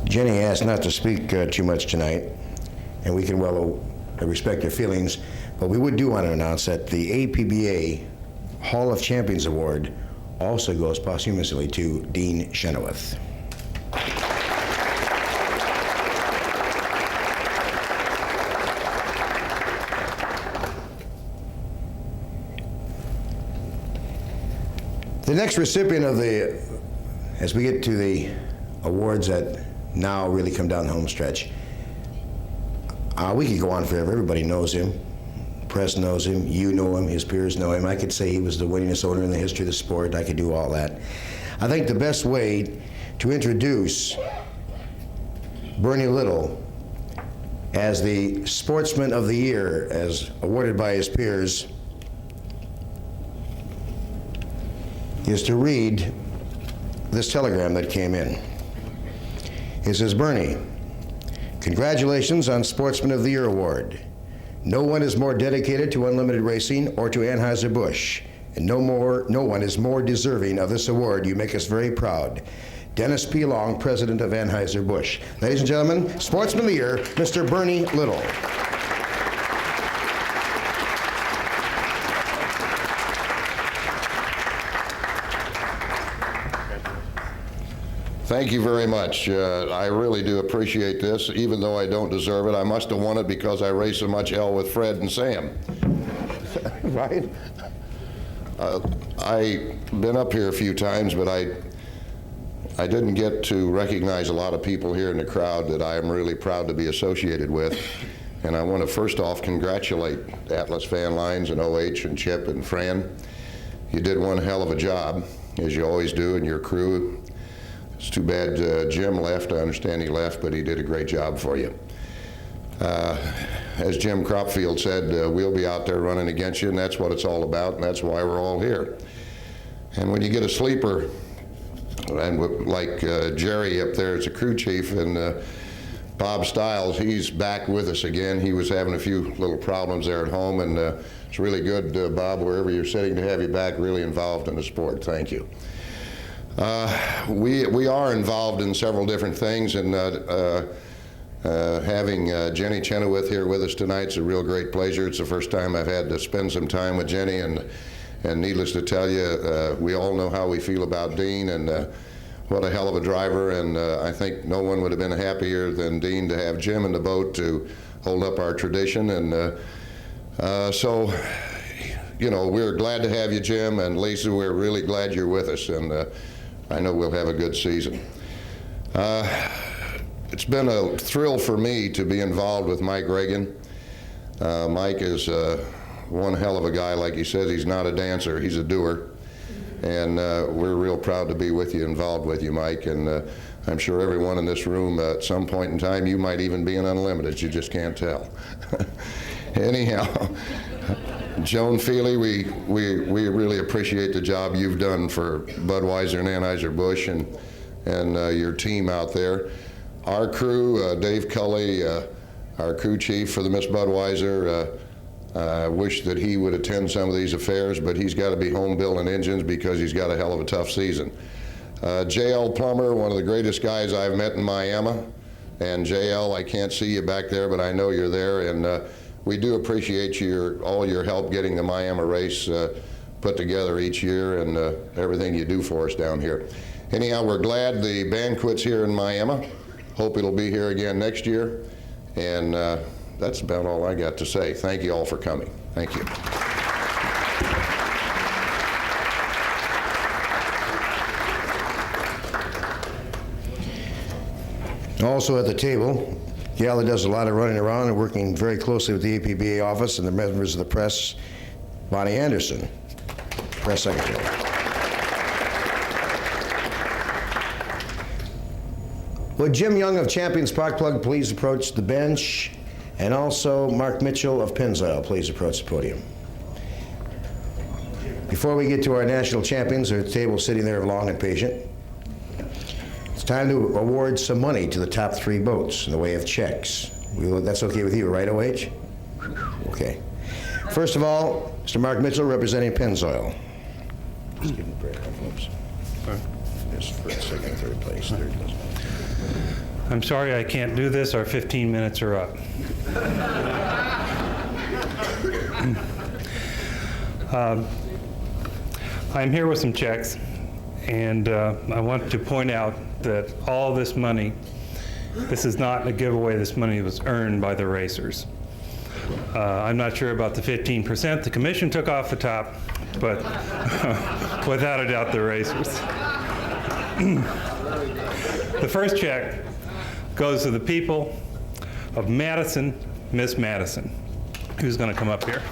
Jenny asked not to speak too much tonight, and we can well respect her feelings, but we do want to announce that the APBA Hall of Champions Award also goes posthumously to Dean Chenoweth. The next recipient of as we get to the awards that now really come down the home stretch, we could go on forever. Everybody knows him. Press knows him. You know him. His peers know him. I could say he was the winningest owner in the history of the sport. I could do all that. I think the best way to introduce Bernie Little as the Sportsman of the Year, as awarded by his peers, is to read this telegram that came in. It says, Bernie, congratulations on Sportsman of the Year award. No one is more dedicated to unlimited racing or to Anheuser-Busch, and no one is more deserving of this award. You make us very proud. Dennis P. Long, President of Anheuser-Busch. Ladies and gentlemen, Sportsman of the Year, Mr. Bernie Little. Thank you very much. I really do appreciate this, even though I don't deserve it. I must have won it because I race so much hell with Fred and Sam. Right? I've been up here a few times, but I didn't get to recognize a lot of people here in the crowd that I am really proud to be associated with. And I want to first off congratulate Atlas Van Lines and OH and Chip and Fran. You did one hell of a job, as you always do, and your crew. It's too bad Jim left. I understand he left, but he did a great job for you. As Jim Cropfield said, we'll be out there running against you, and that's what it's all about, and that's why we're all here. And when you get a sleeper, and like Jerry up there as a crew chief, and Bob Stiles, he's back with us again. He was having a few little problems there at home, and it's really good, Bob, wherever you're sitting, to have you back really involved in the sport. Thank you. We are involved in several different things, and having Jenny Chenoweth here with us tonight is a real great pleasure. It's the first time I've had to spend some time with Jenny, and needless to tell you, we all know how we feel about Dean, and what a hell of a driver, and I think no one would have been happier than Dean to have Jim in the boat to hold up our tradition, and so, you know, we're glad to have you, Jim, and Lisa, we're really glad you're with us, and I know we'll have a good season. It's been a thrill for me to be involved with Mike Reagan. Mike is one hell of a guy. Like he says, he's not a dancer, he's a doer. And we're real proud to be with you, involved with you, Mike. And I'm sure everyone in this room at some point in time, you might even be in Unlimited, you just can't tell. Anyhow, Joan Feely, we really appreciate the job you've done for Budweiser and Anheuser-Busch and your team out there. Our crew, Dave Cully, our crew chief for the Miss Budweiser, I wish that he would attend some of these affairs, but he's got to be home building engines because he's got a hell of a tough season. JL Plummer, one of the greatest guys I've met in Miami. And JL, I can't see you back there, but I know you're there, and we do appreciate all your help getting the Miami race put together each year, and everything you do for us down here. Anyhow, we're glad the Banquet's here in Miami. Hope it'll be here again next year. And that's about all I got to say. Thank you all for coming. Thank you. Also at the table, Gala does a lot of running around and working very closely with the APBA office and the members of the press, Bonnie Anderson, press secretary. Would Jim Young of Champion Spark Plug please approach the bench, and also Mark Mitchell of Pennzoil please approach the podium. Before we get to our national champions, there's a table sitting there long and patient. It's time to award some money to the top 3 boats in the way of checks. That's okay with you, right, OH? Okay. First of all, Mr. Mark Mitchell representing Pennzoil. Just give him a break. Oops. Just for second, third place. Third place. I'm sorry I can't do this. Our 15 minutes are up. I'm here with some checks, and I want to point out that all this money, this is not a giveaway. This money was earned by the racers. I'm not sure about the 15% the commission took off the top, but without a doubt, the racers. The first check goes to the people of Madison, Miss Madison. Who's going to come up here?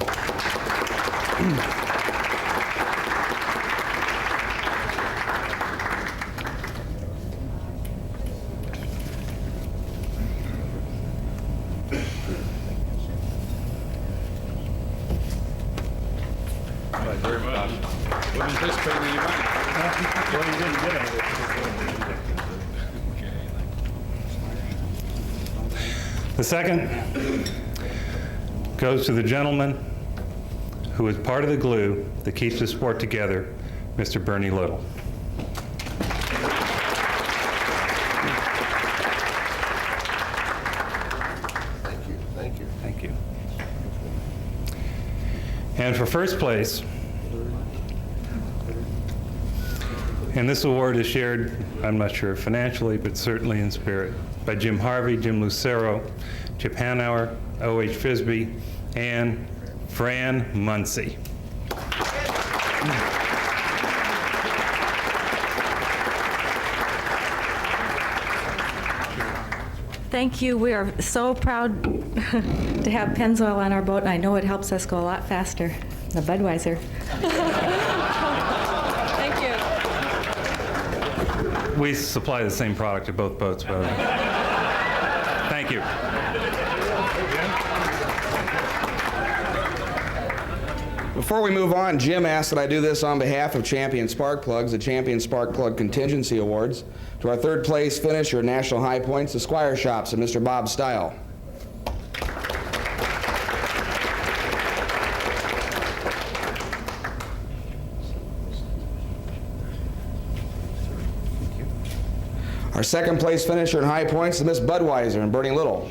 The second goes to the gentleman who is part of the glue that keeps the sport together, Mr. Bernie Little. Thank you, thank you. Thank you. And for first place, and this award is shared, I'm not sure financially, but certainly in spirit, by Jim Harvey, Jim Lucero, Chip Hanauer, O.H. Frisbee, and Fran Muncy. Thank you. We are so proud to have Pennzoil on our boat, and I know it helps us go a lot faster. The Budweiser. Thank you. We supply the same product to both boats, by the way. Thank you. Before we move on, Jim asked that I do this on behalf of Champion Spark Plugs, the Champion Spark Plug Contingency Awards, to our third place finisher, National High Points, the Squire Shops, and Mr. Bob Stile. Our second place finisher in High Points is Miss Budweiser and Bernie Little.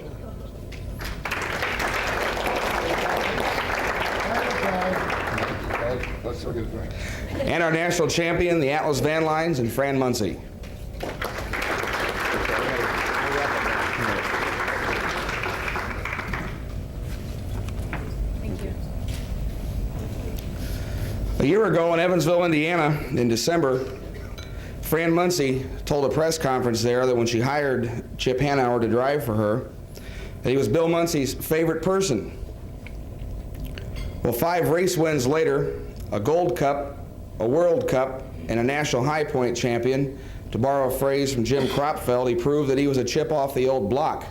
And our national champion, the Atlas Van Lines, and Fran Muncy. Thank you. A year ago in Evansville, Indiana, in December, Fran Muncy told a press conference there that when she hired Chip Hanauer to drive for her, that he was Bill Muncy's favorite person. Well, 5 race wins later, a Gold Cup, a World Cup, and a National High Point champion, to borrow a phrase from Jim Kropfeld, he proved that he was a chip off the old block.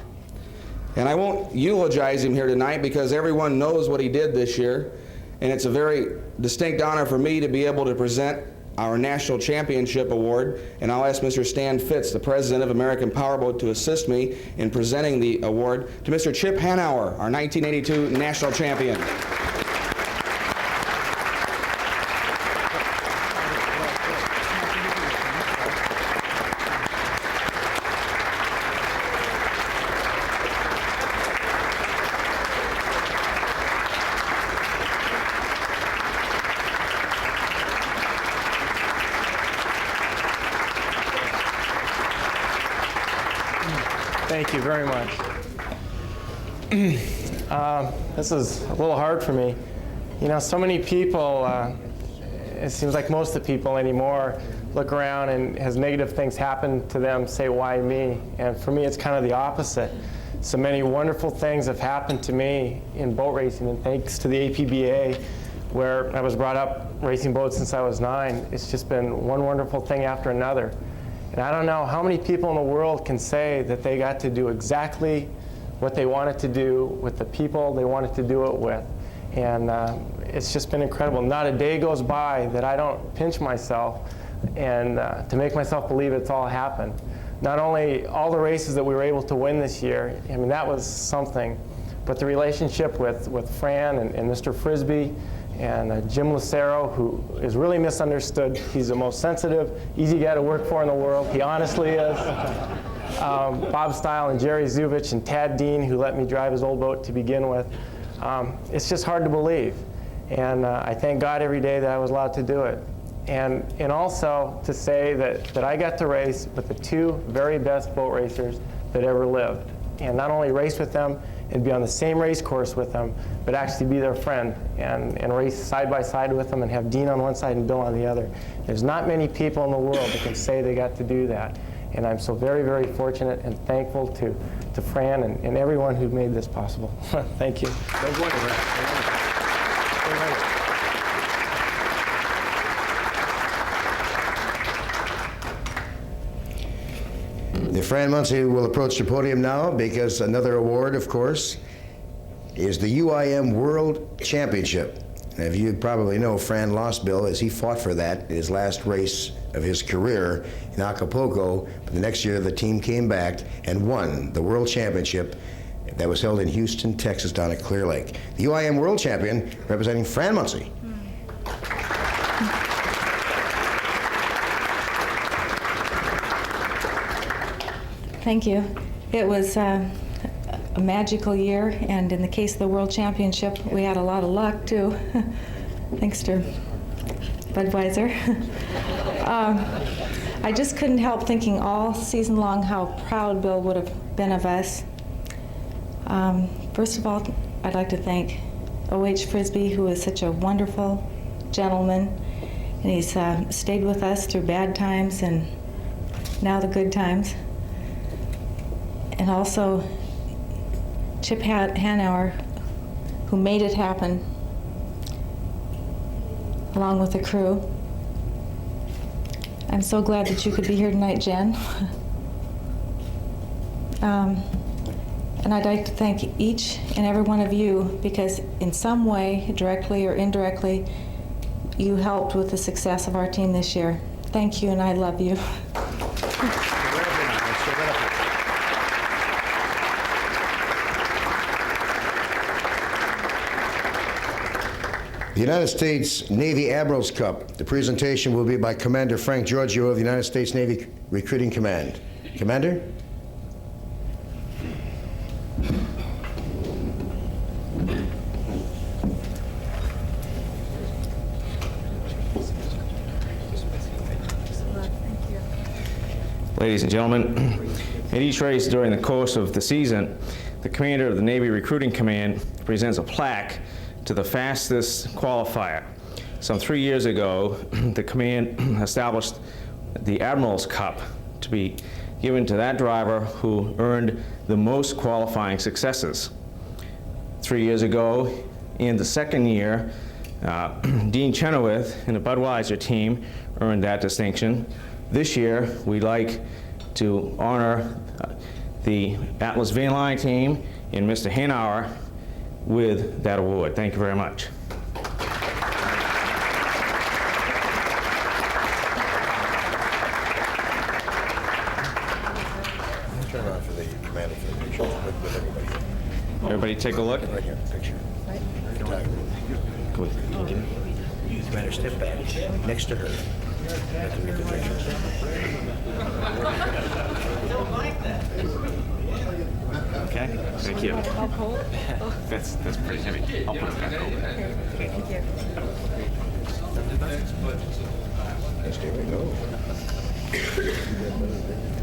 And I won't eulogize him here tonight because everyone knows what he did this year, and it's a very distinct honor for me to be able to present our National Championship Award, and I'll ask Mr. Stan Fitz, the President of American Powerboat, to assist me in presenting the award to Mr. Chip Hanauer, our 1982 National Champion. Thank you very much. This is a little hard for me. You know, so many people, it seems like most of the people anymore look around and has negative things happen to them, say, why me? And for me, it's kind of the opposite. So many wonderful things have happened to me in boat racing, and thanks to the APBA, where I was brought up racing boats since I was 9, it's just been one wonderful thing after another. And I don't know how many people in the world can say that they got to do exactly what they wanted to do with the people they wanted to do it with. And it's just been incredible. Not a day goes by that I don't pinch myself and to make myself believe it's all happened. Not only all the races that we were able to win this year, I mean, that was something, but the relationship with Fran and Mr. Frisbee, and Jim Lucero, who is really misunderstood. He's the most sensitive, easy guy to work for in the world. He honestly is. Bob Stile and Jerry Zubich and Tad Dean, who let me drive his old boat to begin with. It's just hard to believe. And I thank God every day that I was allowed to do it. And also to say that I got to race with the two very best boat racers that ever lived. And not only race with them and be on the same race course with them, but actually be their friend and race side by side with them and have Dean on one side and Bill on the other. There's not many people in the world that can say they got to do that. And I'm so very, very fortunate and thankful to Fran and everyone who made this possible. Thank you. Fran Muncy will approach the podium now because another award, of course, is the UIM World Championship. Now, if you probably know, Fran lost Bill as he fought for that in his last race of his career in Acapulco. But the next year, the team came back and won the World Championship that was held in Houston, Texas, down at Clear Lake. The UIM World Champion representing Fran Muncy. Thank you. It was a magical year, and in the case of the World Championship, we had a lot of luck, too, thanks to Budweiser. I just couldn't help thinking all season long how proud Bill would have been of us. First of all, I'd like to thank O.H. Frisbee, who is such a wonderful gentleman, and he's stayed with us through bad times and now the good times. And also Chip Hanauer, who made it happen, along with the crew. I'm so glad that you could be here tonight, Jen. And I'd like to thank each and every one of you, because in some way, directly or indirectly, you helped with the success of our team this year. Thank you, and I love you. The United States Navy Admirals Cup. The presentation will be by Commander Frank Giorgio of the United States Navy Recruiting Command. Commander? Ladies and gentlemen, at each race during the course of the season, the commander of the Navy Recruiting Command presents a plaque to the fastest qualifier. Some 3 years ago, the command established the Admirals Cup to be given to that driver who earned the most qualifying successes. 3 years ago, in the second year, Dean Chenoweth and the Budweiser team earned that distinction. This year, we'd like to honor the Atlas Van Line team and Mr. Hanauer with that award. Thank you very much. Turn around for the commander for the picture with everybody. Everybody take a look. Right here, picture. Good. Commander, step back next to her. Let them get the picture. Okay, thank you. That's pretty heavy. I'll put it back over. Thank you. There we go.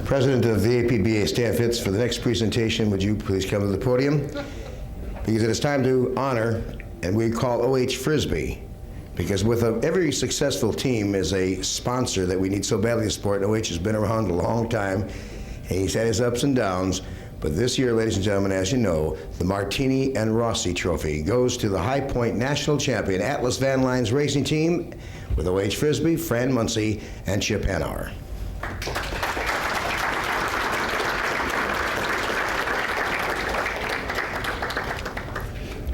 President of the APBA, Stan Fitz, for the next presentation, would you please come to the podium? Because it is time to honor, and we call O.H. Frisbee, because with every successful team is a sponsor that we need so badly to support. O.H. has been around a long time, and he's had his ups and downs. But this year, ladies and gentlemen, as you know, the Martini and Rossi Trophy goes to the High Point National Champion Atlas Van Line's racing team with O.H. Frisbee, Fran Muncy, and Chip Hanauer.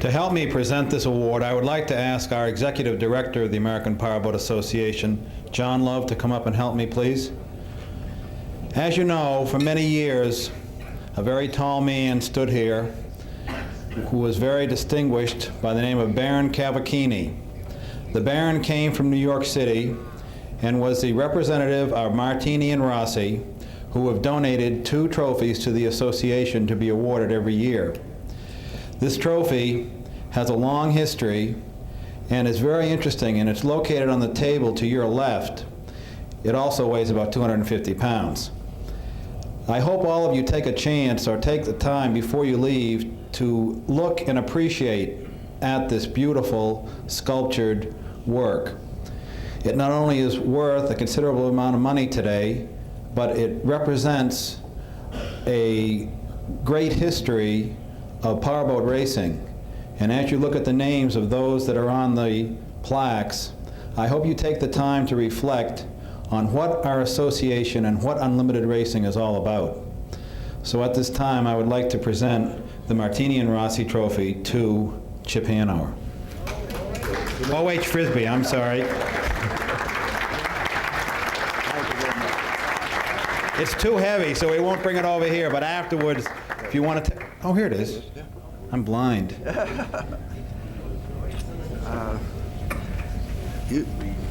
To help me present this award, I would like to ask our Executive Director of the American Powerboat Association, John Love, to come up and help me, please. As you know, for many years, a very tall man stood here who was very distinguished by the name of Baron Cavacchini. The Baron came from New York City and was the representative of Martini and Rossi, who have donated 2 trophies to the association to be awarded every year. This trophy has a long history and is very interesting, and it's located on the table to your left. It also weighs about 250 pounds. I hope all of you take a chance or take the time before you leave to look and appreciate at this beautiful sculptured work. It not only is worth a considerable amount of money today, but it represents a great history of powerboat racing. And as you look at the names of those that are on the plaques, I hope you take the time to reflect on what our association and what Unlimited Racing is all about. So at this time, I would like to present the Martini and Rossi Trophy to Chip Hanauer. O.H. Frisbee, I'm sorry. It's too heavy, so we won't bring it over here, but afterwards, if you want to oh, here it is. I'm blind.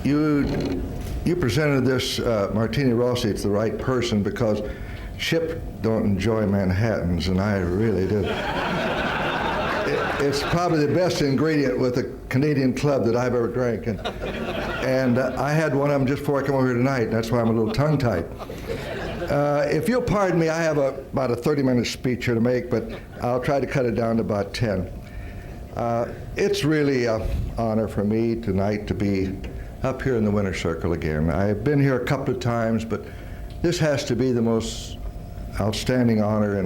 You presented this Martini Rossi to the right person, because Chip don't enjoy Manhattans, and I really do. It's probably the best ingredient with a Canadian club that I've ever drank. And I had one of them just before I come over here tonight, and that's why I'm a little tongue-tied. If you'll pardon me, I have about a 30-minute speech here to make, but I'll try to cut it down to about 10. It's really an honor for me tonight to be up here in the winner's circle again. I've been here a couple of times, but this has to be the most outstanding honor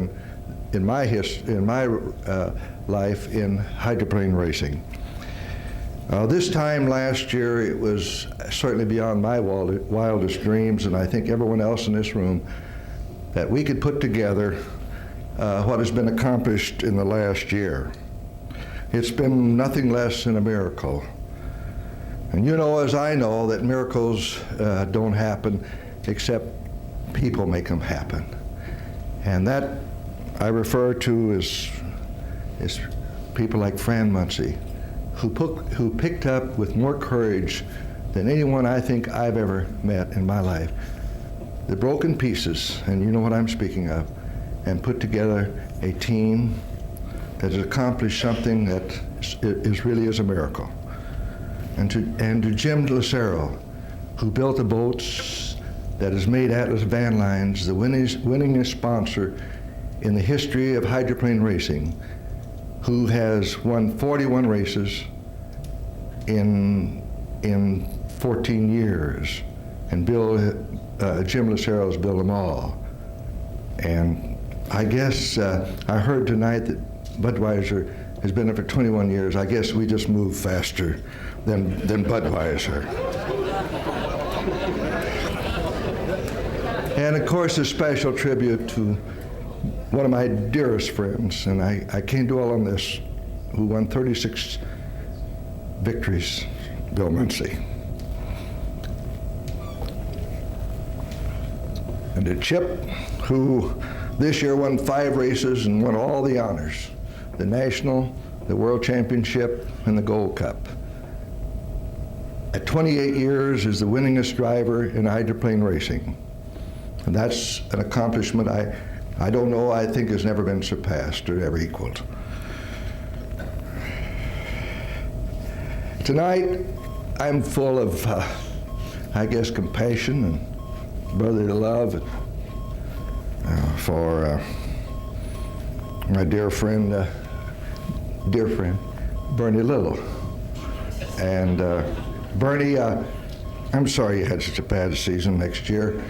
in my life in hydroplane racing. This time last year, it was certainly beyond my wildest dreams, and I think everyone else in this room, that we could put together what has been accomplished in the last year. It's been nothing less than a miracle. And you know, as I know, that miracles don't happen except people make them happen. And that I refer to as people like Fran Muncy, who picked up with more courage than anyone I think I've ever met in my life the broken pieces, and you know what I'm speaking of, and put together a team that has accomplished something that really is a miracle. And to Jim Lucero, who built the boats that has made Atlas Van Lines the winningest sponsor in the history of hydroplane racing, who has won 41 races in 14 years, and Jim Lucero's built them all. And I guess I heard tonight that Budweiser has been there for 21 years. I guess we just move faster than Budweiser. And of course, a special tribute to one of my dearest friends, and I can't dwell on this, who won 36 victories, Bill Muncy. And to Chip, who this year won 5 races and won all the honors, the National, the World Championship, and the Gold Cup. At 28 years is the winningest driver in hydroplane racing. And that's an accomplishment I don't know, I think has never been surpassed or ever equaled. Tonight, I'm full of, I guess, compassion and brotherly love for my dear friend, Bernie Little. And Bernie, I'm sorry you had such a bad season next year.